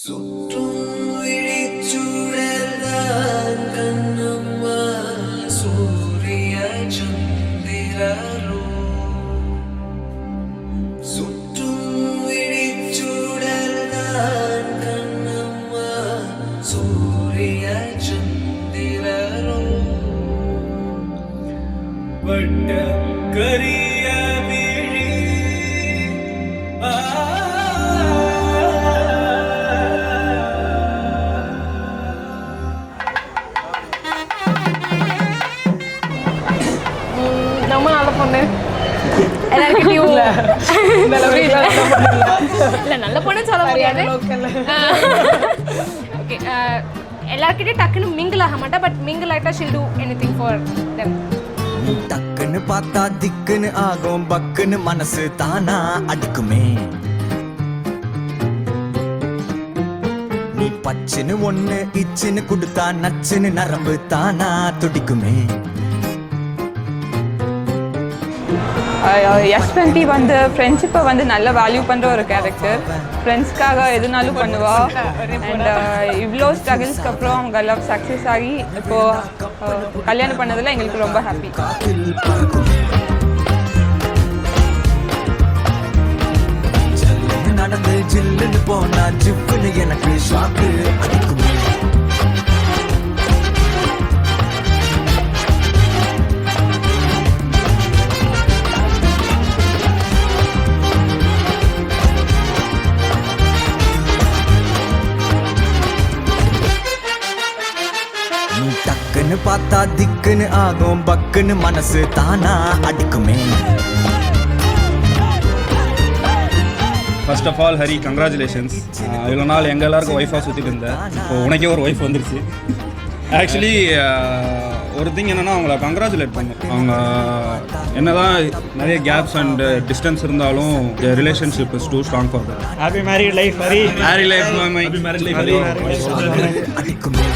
சுற்றும் விழிச்சுடர்தான் கண்ணம்மா சூரிய சந்திரரோ சுற்றும் விழிச்சுடர்தான் கண்ணம்மா சூரிய சந்திரரோ வட்ட கரிய விழி நம்ம நல்ல பொண்ணு எல்லாருக்கிட்டையும் இல்லை நல்ல பொண்ணு சொல்ல முடியாது. ஓகே எல்லாருக்கிட்டையும் டக்குன்னு மிங்கிள் ஆக மாட்டா, பட் மிங்கிள் ஆகிட்டா she'll do anything for them. டக்குன்னு பார்த்தா திக்குன்னு ஆகும், பக்குன்னு மனசு தானா அடிக்குமே. நீ பச்சுன்னு ஒண்ணு இச்சுன்னு கொடுத்தா நச்சுன்னு நரம்பு தானா துடிக்குமே. யஷ்வந்தி வந்து ஃப்ரெண்ட்ஷிப்பை வந்து நல்ல வேல்யூ பண்ணுற ஒரு கேரக்டர். ஃப்ரெண்ட்ஸ்க்காக எதுனாலும் பண்ணுவா. அண்ட் இவ்வளோ ஸ்ட்ரகிள்ஸ்க்கு அப்புறம் அவங்க எல்லாம் சக்ஸஸ் ஆகி இப்போது கல்யாணம் பண்ணதில் எங்களுக்கு ரொம்ப ஹாப்பி. நடந்து ஜில்லுன்னு போனா ஜிப்புன்னு எனக்கு ஷாக்கு அடிக்குமே. டக்குன்னு பார்த்தா திக்குன்னு ஆகும், பக்குன்னு மனசு தானா அடிக்குமே. First of all Hari, congratulations. இவ்வளோ நாள் எங்கள் எல்லாருக்கும் ஒய்ஃபாக சுற்றிட்டு இருந்தேன். இப்போ உனக்கே ஒரு ஒய்ஃப் வந்துருச்சு. ஆக்சுவலி ஒரு திங் என்னென்னா அவங்கள கங்க்ராச்சுலேட் பண்ணேன். அவங்க என்னதான் நிறைய கேப்ஸ் அண்ட் டிஸ்டன்ஸ் இருந்தாலும் relationship is too strong for that. Happy married life Hari. Marry life marry life Hari. அடிக்குமே.